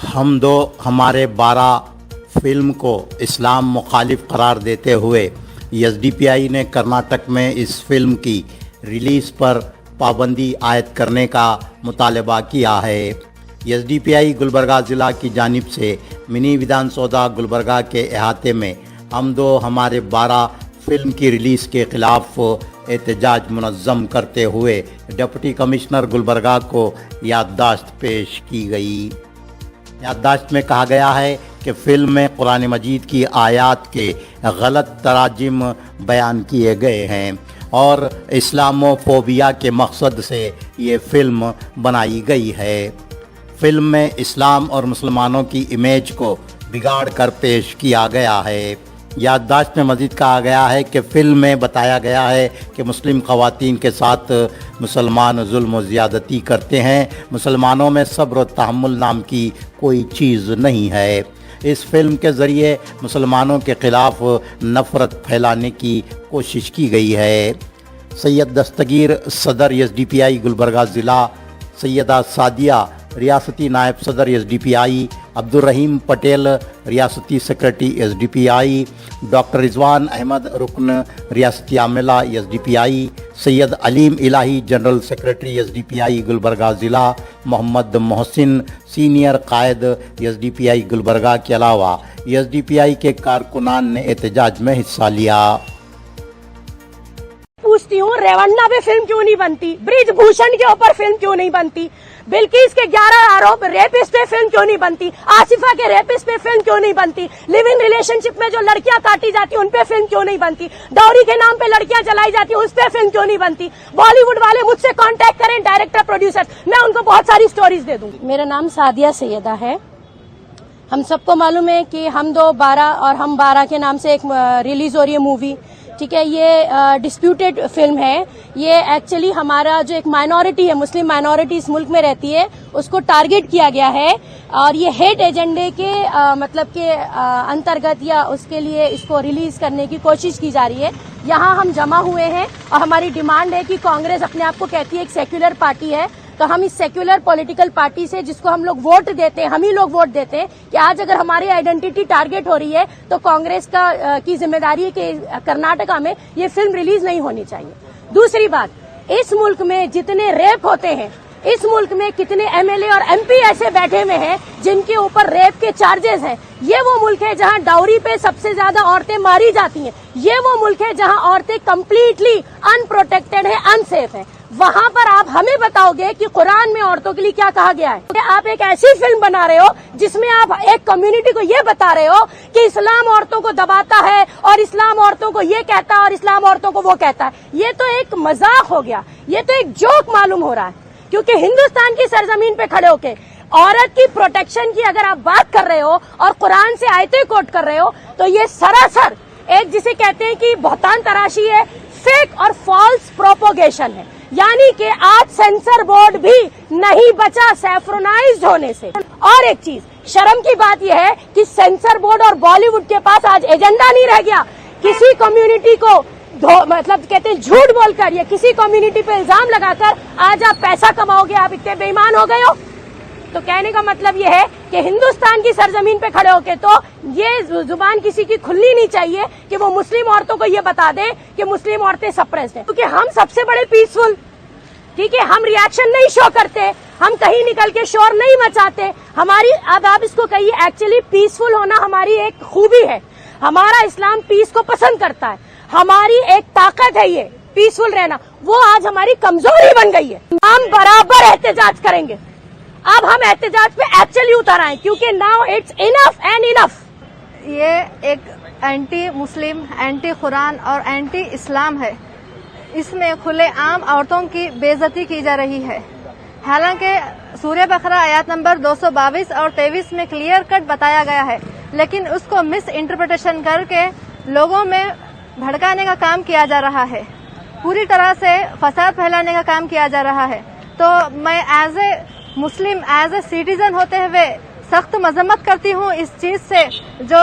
हम दो हमारे 12 फिल्म को इस्लाम मुखालिफ करार देते हुए एसडीपीआई ने कर्नाटक में इस फिल्म की रिलीज़ पर पाबंदी आयद करने का मुतालबा किया है। एसडीपीआई गुलबर्गा ज़िला की जानिब से मिनी विधानसौदा गुलबर्गा के अहाते में हम दो हमारे 12 फिल्म की रिलीज़ के ख़िलाफ़ एहतजाज मुनज़्ज़म करते हुए डिप्टी कमिश्नर गुलबर्गा को याददाश्त पेश की गई। याददाश्त में कहा गया है कि फ़िल्म में कुरान मजीद की आयात के गलत तराजिम बयान किए गए हैं और इस्लामोफोबिया के मकसद से ये फ़िल्म बनाई गई है। फ़िल्म में इस्लाम और मुसलमानों की इमेज को बिगाड़ कर पेश किया गया है। याददाश्त में मज़ीद कहा गया है कि फ़िल्म में बताया गया है कि मुस्लिम ख़वातीन के साथ मुसलमान जुल्म व ज़्यादती करते हैं। मुसलमानों में सब्र व तहम्मुल नाम की कोई चीज़ नहीं है। इस फिल्म के ज़रिए मुसलमानों के ख़िलाफ़ नफ़रत फैलाने की कोशिश की गई है। सैयद दस्तगीर सदर एसडीपीआई गुलबर्गा ज़िला, सैयदा सादिया रियासती नायब सदर एसडीपीआई, अब्दुल रहीम पटेल रियासती secretary SDPI, doctor Rizwan Ahmed रुकन रियासती आमिला SDPI, Syed Aleem Ilahi general secretary SDPI Gulbarga ज़िला, मोहम्मद मोहसिन सीनियर कायद एसडीपीआई गुलबर्गा के अलावा एसडीपीआई के कारकुनान ने एहतजाज में हिस्सा लिया। पूछती हूँ, रेवन्ना पे फिल्म क्यों नहीं बनती? ब्रिजभूषण के ऊपर फिल्म क्यों नहीं बनती? बिल्किस के 11 आरोप रेपिस्ट पे फिल्म क्यों नहीं बनती? आसिफा के रेपिस्ट पे फिल्म क्यों नहीं बनती? लिव इन रिलेशनशिप में जो लड़कियां काटी जाती उन पे फिल्म क्यों नहीं बनती? डॉरी के नाम पे लड़कियां चलाई जाती उस पे फिल्म क्यों नहीं बनती? बॉलीवुड वाले मुझसे कांटेक्ट करें, डायरेक्टर प्रोड्यूसर, मैं उनको बहुत सारी स्टोरीज दे दूंगी। मेरा नाम सादिया सैयदा है। हम सबको मालूम है कि हम दो 12 और हम 12 के नाम से एक रिलीज हो रही है मूवी, ठीक है। ये डिस्प्यूटेड फिल्म है। ये एक्चुअली हमारा जो एक माइनॉरिटी है, मुस्लिम माइनॉरिटी इस मुल्क में रहती है, उसको टारगेट किया गया है और ये हेट एजेंडे के मतलब के अंतर्गत या उसके लिए इसको रिलीज करने की कोशिश की जा रही है। यहाँ हम जमा हुए हैं और हमारी डिमांड है कि कांग्रेस अपने आप को कहती है एक सेक्युलर पार्टी है, तो हम इस सेक्युलर पॉलिटिकल पार्टी से जिसको हम लोग वोट देते हैं, हम ही लोग वोट देते हैं, कि आज अगर हमारी आइडेंटिटी टारगेट हो रही है तो कांग्रेस की जिम्मेदारी है कि कर्नाटका में ये फिल्म रिलीज नहीं होनी चाहिए। दूसरी बात, इस मुल्क में जितने रेप होते हैं, इस मुल्क में कितने एमएलए और एमपी ऐसे बैठे हुए हैं जिनके ऊपर रेप के चार्जेस हैं। ये वो मुल्क है जहां डाउरी पे सबसे ज्यादा औरतें मारी जाती हैं। ये वो मुल्क है जहां औरतें कम्प्लीटली अनप्रोटेक्टेड है, अनसेफ है। वहां पर आप हमें बताओगे कि कुरान में औरतों के लिए क्या कहा गया है? आप एक ऐसी फिल्म बना रहे हो जिसमें आप एक कम्युनिटी को ये बता रहे हो कि इस्लाम औरतों को दबाता है और इस्लाम औरतों को ये कहता है और इस्लाम औरतों को वो कहता है। ये तो एक मजाक हो गया, ये तो एक जोक मालूम हो रहा है। क्योंकि हिंदुस्तान की सरजमीन पे खड़े होके औरत की प्रोटेक्शन की अगर आप बात कर रहे हो और कुरान से आयतें कोट कर रहे हो तो ये सरासर एक जिसे कहते हैं कि बहुतान तराशी है, फेक और फॉल्स प्रोपोगेशन है। यानी कि आज सेंसर बोर्ड भी नहीं बचा सैफ्रोनाइज्ड होने से। और एक चीज शर्म की बात यह है कि सेंसर बोर्ड और बॉलीवुड के पास आज एजेंडा नहीं रह गया। किसी कम्युनिटी को मतलब कहते हैं झूठ बोलकर या किसी कम्युनिटी पे इल्जाम लगाकर आज आप पैसा कमाओगे, आप इतने बेईमान हो गए हो। तो कहने का मतलब ये है कि हिंदुस्तान की सरजमीन पे खड़े होके तो ये जुबान किसी की खुलनी नहीं चाहिए कि वो मुस्लिम औरतों को ये बता दे कि मुस्लिम औरतें सप्रेस्ड हैं। क्योंकि हम सबसे बड़े पीसफुल, ठीक है, हम रिएक्शन नहीं शो करते, हम कहीं निकल के शोर नहीं मचाते। हमारी अब आप इसको कहिए, एक्चुअली पीसफुल होना हमारी एक खूबी है। हमारा इस्लाम पीस को पसंद करता है, हमारी एक ताकत है ये पीसफुल रहना। वो आज हमारी कमजोरी बन गई है। हम बराबर एहतजाज करेंगे। अब हम एहतजाज पे एक्चुअली उतर आए क्योंकि now it's enough and enough. ये एक एंटी मुस्लिम, एंटी कुरान और एंटी इस्लाम है। इसमें खुलेआम औरतों की बेइज्जती की जा रही है। हालांकि सूरह बकरा आयत नंबर 222 और 23 में क्लियर कट बताया गया है, लेकिन उसको मिस इंटरप्रिटेशन करके लोगों में भड़काने का काम किया जा रहा है, पूरी तरह से फसाद फैलाने का काम किया जा रहा है। तो मैं as a Muslim, as a citizen होते हुए सख्त मजम्मत करती हूँ इस चीज से, जो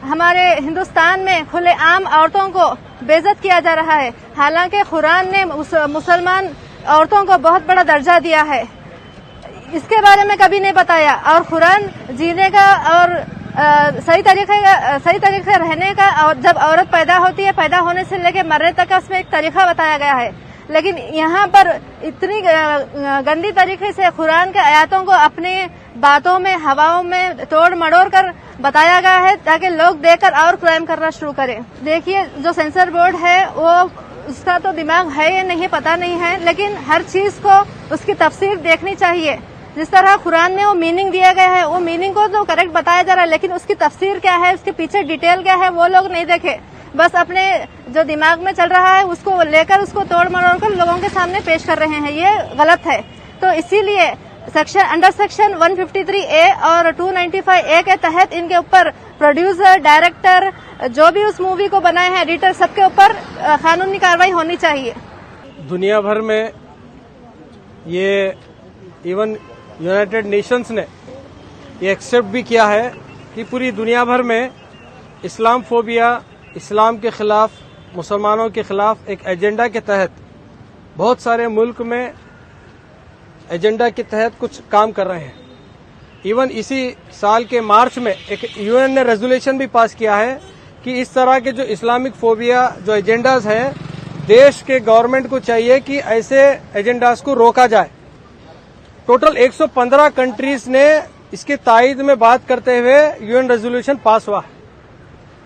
हमारे हिंदुस्तान में खुलेआम औरतों को बेइज्जत किया जा रहा है। हालांकि कुरान ने मुसलमान औरतों को बहुत बड़ा दर्जा दिया है। इसके बारे में कभी नहीं बताया। और कुरान जीने का और सही तरीके से रहने का, और जब औरत पैदा होती है, पैदा होने से लेकर मरने तक का उसमें एक तरीका बताया गया है। लेकिन यहाँ पर इतनी गंदी तरीके से कुरान के आयतों को अपनी बातों में, हवाओं में तोड़ मड़ोड़ कर बताया गया है ताकि लोग देखकर और क्राइम करना शुरू करें। देखिए, जो सेंसर बोर्ड है वो उसका तो दिमाग है या नहीं पता नहीं है, लेकिन हर चीज को उसकी तफसीर देखनी चाहिए। जिस तरह कुरान में वो मीनिंग दिया गया है, वो मीनिंग को तो करेक्ट बताया जा रहा है, लेकिन उसकी तफसीर क्या है, उसके पीछे डिटेल क्या है, वो लोग नहीं देखे। बस अपने जो दिमाग में चल रहा है उसको लेकर उसको तोड़ मरोड़ कर लोगों के सामने पेश कर रहे हैं। ये गलत है। तो इसीलिए अंडर सेक्शन 153A और 295A के तहत इनके ऊपर प्रोड्यूसर, डायरेक्टर, जो भी उस मूवी को बनाए हैं, एडिटर, सबके ऊपर कानूनी कार्रवाई होनी चाहिए। दुनिया भर में ये इवन यूनाइटेड नेशंस ने ये एक्सेप्ट भी किया है कि पूरी दुनिया भर में इस्लाम फोबिया, इस्लाम के खिलाफ, मुसलमानों के खिलाफ एक एजेंडा के तहत बहुत सारे मुल्क में एजेंडा के तहत कुछ काम कर रहे हैं। इवन इसी साल के मार्च में एक यूएन ने रेजोल्यूशन भी पास किया है कि इस तरह के जो इस्लामिक फोबिया जो एजेंडाज हैं, देश के गवर्नमेंट को चाहिए कि ऐसे एजेंडाज को रोका जाए। टोटल 115 कंट्रीज ने इसके तायद में बात करते हुए यूएन रेजोल्यूशन पास हुआ है।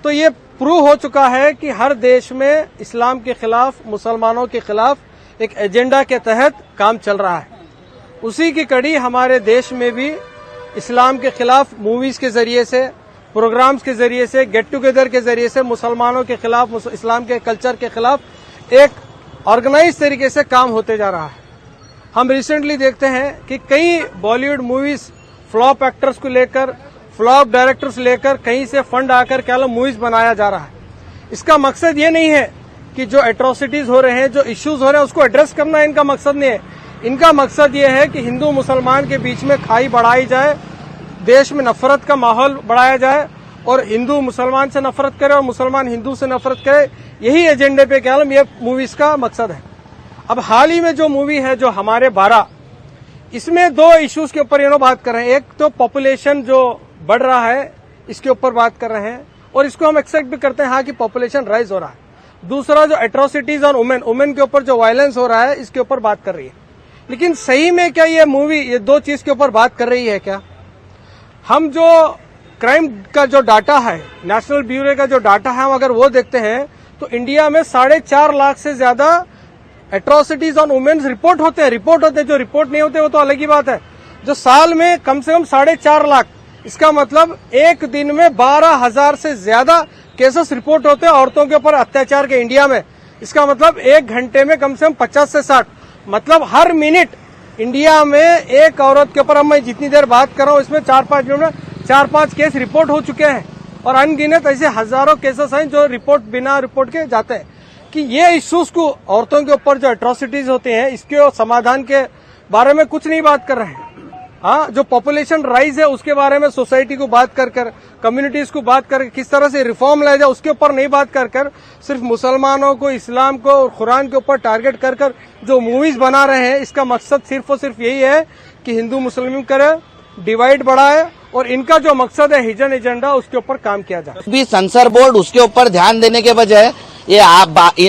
तो ये प्रूव हो चुका है कि हर देश में इस्लाम के खिलाफ, मुसलमानों के खिलाफ एक एजेंडा के तहत काम चल रहा है। उसी की कड़ी हमारे देश में भी इस्लाम के खिलाफ मूवीज के जरिए से, प्रोग्राम्स के जरिए से, गेट टुगेदर के जरिए से मुसलमानों के खिलाफ, इस्लाम के कल्चर के खिलाफ एक ऑर्गेनाइज तरीके से काम होते जा रहा है। हम रिसेंटली देखते हैं कि कई बॉलीवुड मूवीज फ्लॉप एक्टर्स को लेकर, फ्लॉप डायरेक्टर्स लेकर कहीं से फंड आकर क्या मूवीज बनाया जा रहा है। इसका मकसद ये नहीं है कि जो एट्रोसिटीज हो रहे हैं, जो इश्यूज हो रहे हैं, उसको एड्रेस करना इनका मकसद नहीं है। इनका मकसद ये है कि हिंदू मुसलमान के बीच में खाई बढ़ाई जाए, देश में नफरत का माहौल बढ़ाया जाए और हिंदू मुसलमान से नफरत करे और मुसलमान हिंदू से नफरत करे। यही एजेंडे पे क्या ये मूवीज का मकसद है। अब हाल ही में जो मूवी है, जो हमारे 12, इसमें 2 इश्यूज के ऊपर ये बात कर रहे हैं। एक तो पॉपुलेशन जो बढ़ रहा है, इसके ऊपर बात कर रहे हैं और इसको हम एक्सेप्ट भी करते हैं, हाँ, कि पॉपुलेशन राइज हो रहा है। दूसरा जो एट्रोसिटीज ऑन वुमेन के ऊपर जो वायलेंस हो रहा है, इसके ऊपर बात कर रही है। लेकिन सही में क्या ये मूवी ये 2 चीज के ऊपर बात कर रही है क्या? हम जो क्राइम का जो डाटा है, नेशनल ब्यूरो का जो डाटा है, हम अगर वो देखते हैं तो इंडिया में 4.5 लाख से ज्यादा एट्रोसिटीज ऑन वुमेन रिपोर्ट होते हैं। जो रिपोर्ट नहीं होते वो तो अलग ही बात है। जो साल में कम से कम 4.5 लाख, इसका मतलब एक दिन में 12,000 से ज्यादा केसेस रिपोर्ट होते हैं औरतों के ऊपर अत्याचार के इंडिया में। इसका मतलब 1 घंटे में कम से कम 50 से 60, मतलब हर मिनट इंडिया में एक औरत के ऊपर, मैं जितनी देर बात कर रहा हूँ इसमें 4-5 मिनट में 4-5 केस रिपोर्ट हो चुके हैं और अनगिनत ऐसे हजारों केसेस हैं जो रिपोर्ट बिना रिपोर्ट के जाते हैं। कि ये इश्यूज को, औरतों के ऊपर जो एट्रोसिटीज होते हैं, इसके समाधान के बारे में कुछ नहीं बात कर रहे हैं। हाँ, जो पॉपुलेशन राइज है उसके बारे में सोसाइटी को बात कर कम्युनिटीज को बात कर किस तरह से रिफॉर्म लाया जाए, उसके ऊपर नहीं बात कर सिर्फ मुसलमानों को, इस्लाम को और कुरान के ऊपर टारगेट कर जो मूवीज बना रहे हैं। इसका मकसद सिर्फ और सिर्फ यही है कि हिंदू मुस्लिम करे, डिवाइड बढ़ाए और इनका जो मकसद है हिजन एजेंडा, उसके ऊपर काम किया जाए। भी सेंसर बोर्ड उसके ऊपर ध्यान देने के बजाय ये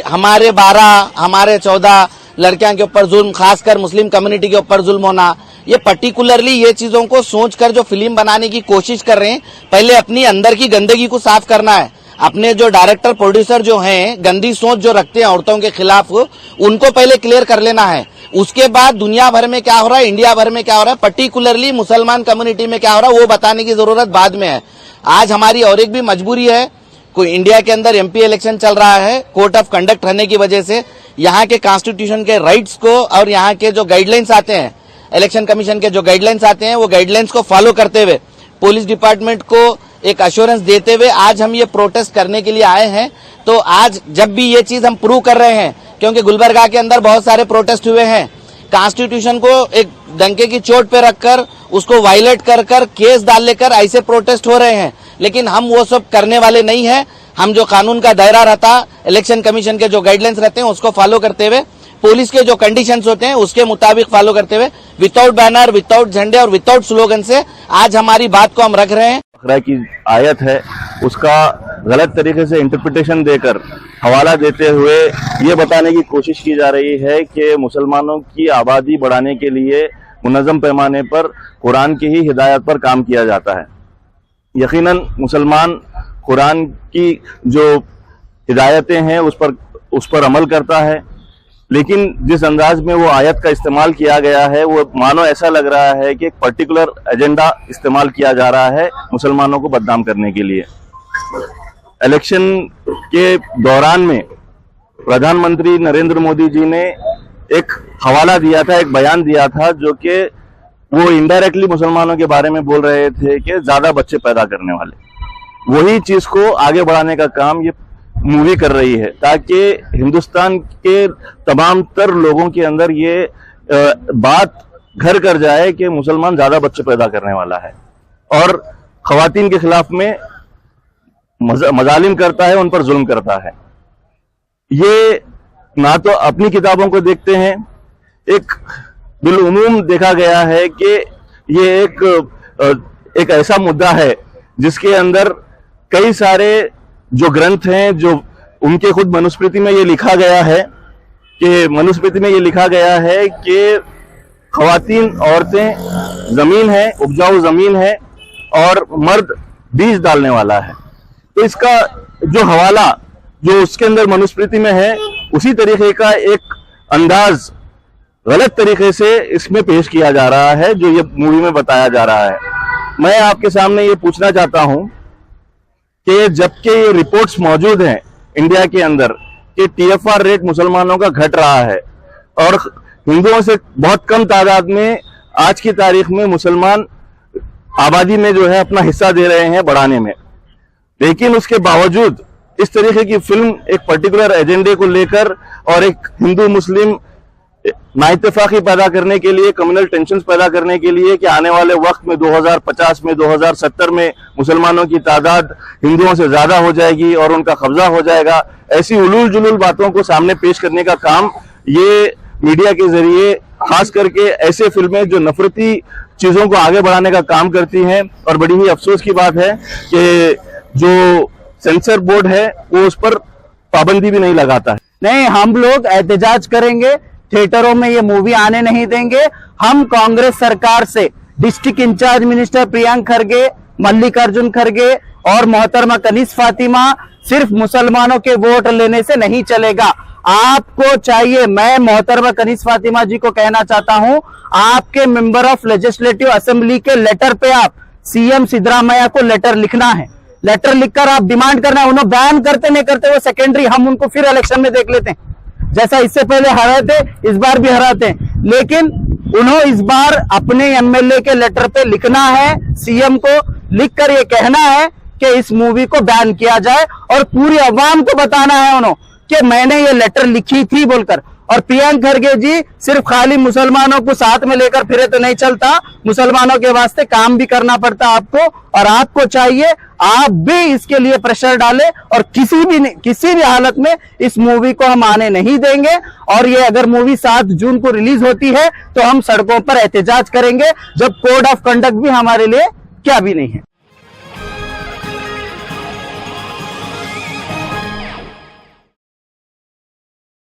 हमारे 12, हमारे 14 लड़कियों के ऊपर जुल्म, खासकर मुस्लिम कम्युनिटी के ऊपर जुल्म होना, ये पर्टिकुलरली ये चीजों को सोचकर जो फिल्म बनाने की कोशिश कर रहे हैं, पहले अपनी अंदर की गंदगी को साफ करना है। अपने जो डायरेक्टर प्रोड्यूसर जो हैं, गंदी सोच जो रखते हैं औरतों के खिलाफ, उनको पहले क्लियर कर लेना है। उसके बाद दुनिया भर में क्या हो रहा है, इंडिया भर में क्या हो रहा है, पर्टिकुलरली मुसलमान कम्युनिटी में क्या हो रहा है, वो बताने की जरूरत बाद में है। आज हमारी और एक भी मजबूरी है, कोई इंडिया के अंदर एमपी इलेक्शन चल रहा है, कोर्ट ऑफ कंडक्ट रहने की वजह से यहाँ के कॉन्स्टिट्यूशन के राइट्स को और यहाँ के जो गाइडलाइंस आते हैं, इलेक्शन कमीशन के जो गाइडलाइंस आते हैं, वो गाइडलाइंस को फॉलो करते हुए, पुलिस डिपार्टमेंट को एक अश्योरेंस देते हुए आज हम ये प्रोटेस्ट करने के लिए आए हैं। तो आज जब भी ये चीज हम प्रूव कर रहे हैं, क्योंकि गुलबर्गा के अंदर बहुत सारे प्रोटेस्ट हुए हैं, कॉन्स्टिट्यूशन को एक डंके की चोट पे रखकर उसको वायलेट कर केस डाल लेकर ऐसे प्रोटेस्ट हो रहे हैं। लेकिन हम वो सब करने वाले नहीं है। हम जो कानून का दायरा रहता, इलेक्शन कमीशन के जो गाइडलाइंस रहते हैं, उसको फॉलो करते हुए पुलिस के जो कंडीशंस होते हैं उसके मुताबिक फॉलो करते हुए विदाउट बैनर, विदाउट झंडे और विदाउट स्लोगन से आज हमारी बात को हम रख रहे हैं। बकरा की आयत है उसका गलत तरीके से इंटरप्रिटेशन देकर हवाला देते हुए ये बताने की कोशिश की जा रही है कि मुसलमानों की आबादी बढ़ाने के लिए मुनज़्ज़म पैमाने पर कुरान की ही हिदायत पर काम किया जाता है। यकीनन मुसलमान कुरान की जो हिदायतें हैं उस पर अमल करता है, लेकिन जिस अंदाज में वो आयत का इस्तेमाल किया गया है वो मानो ऐसा लग रहा है कि एक पर्टिकुलर एजेंडा इस्तेमाल किया जा रहा है मुसलमानों को बदनाम करने के लिए। इलेक्शन के दौरान में प्रधानमंत्री नरेंद्र मोदी जी ने एक हवाला दिया था, एक बयान दिया था, जो कि वो इनडायरेक्टली मुसलमानों के बारे में बोल रहे थे कि ज्यादा बच्चे पैदा करने वाले। वही चीज को आगे बढ़ाने का काम ये मूवी कर रही है ताकि हिंदुस्तान के तमाम तर लोगों के अंदर ये बात घर कर जाए कि मुसलमान ज्यादा बच्चे पैदा करने वाला है और खवातीन के खिलाफ में मजालिम करता है, उन पर जुल्म करता है। ये ना तो अपनी किताबों को देखते हैं, एक बिलउमूम देखा गया है कि ये एक ऐसा मुद्दा है जिसके अंदर कई सारे जो ग्रंथ हैं, जो उनके खुद मनुस्मृति में ये लिखा गया है कि खवातीन औरतें जमीन है, उपजाऊ जमीन है और मर्द बीज डालने वाला है। तो इसका जो हवाला जो उसके अंदर मनुस्मृति में है उसी तरीके का एक अंदाज गलत तरीके से इसमें पेश किया जा रहा है जो ये मूवी में बताया जा रहा है। मैं आपके सामने ये पूछना चाहता हूं कि जबकि ये रिपोर्ट्स मौजूद हैं इंडिया के अंदर कि TFR रेट मुसलमानों का घट रहा है और हिंदुओं से बहुत कम तादाद में आज की तारीख में मुसलमान आबादी में जो है अपना हिस्सा दे रहे हैं बढ़ाने में, लेकिन उसके बावजूद इस तरीके की फिल्म एक पर्टिकुलर एजेंडे को लेकर और एक हिंदू मुस्लिम नाइतफाकी पैदा करने के लिए, कम्युनल टेंशन पैदा करने के लिए कि आने वाले वक्त में 2050 में 2070 में मुसलमानों की तादाद हिंदुओं से ज्यादा हो जाएगी और उनका कब्जा हो जाएगा, ऐसी उलूल जुलूल बातों को सामने पेश करने का काम ये मीडिया के जरिए खास करके ऐसे फिल्में जो नफरती चीजों को आगे बढ़ाने का काम करती हैं। और बड़ी ही अफसोस की बात है कि जो सेंसर बोर्ड है वो उस पर पाबंदी भी नहीं लगाता है। नहीं, हम लोग एहतजाज करेंगे, थिएटरों में ये मूवी आने नहीं देंगे। हम कांग्रेस सरकार से district in-charge minister Priyank Kharge, Mallikarjun Kharge और मोहतरमा कनीज फातिमा सिर्फ मुसलमानों के वोट लेने से नहीं चलेगा। आपको चाहिए, मैं मोहतरमा कनीज फातिमा जी को कहना चाहता हूं, आपके मेंबर ऑफ लेजिस्लेटिव असेंबली के लेटर पे आप CM सिद्धरामैया को लेटर लिखना है। लेटर लिखकर आप डिमांड करना है, उन्होंने बैन करते नहीं करते वो सेकेंडरी, हम उनको फिर इलेक्शन में देख लेते हैं, जैसा इससे पहले हराए थे इस बार भी हराते हैं। लेकिन उन्होंने इस बार अपने MLA के लेटर पे लिखना है, CM को लिखकर ये कहना है कि इस मूवी को बैन किया जाए और पूरी अवाम को बताना है उन्होंने कि मैंने ये लेटर लिखी थी बोलकर। और प्रियंक खरगे जी सिर्फ खाली मुसलमानों को साथ में लेकर फिरे तो नहीं चलता, मुसलमानों के वास्ते काम भी करना पड़ता आपको, और आपको चाहिए आप भी इसके लिए प्रेशर डालें और किसी भी हालत में इस मूवी को हम आने नहीं देंगे। और ये अगर मूवी 7 जून को रिलीज होती है तो हम सड़कों पर एहतजाज करेंगे, जब कोड ऑफ कंडक्ट भी हमारे लिए क्या भी नहीं है।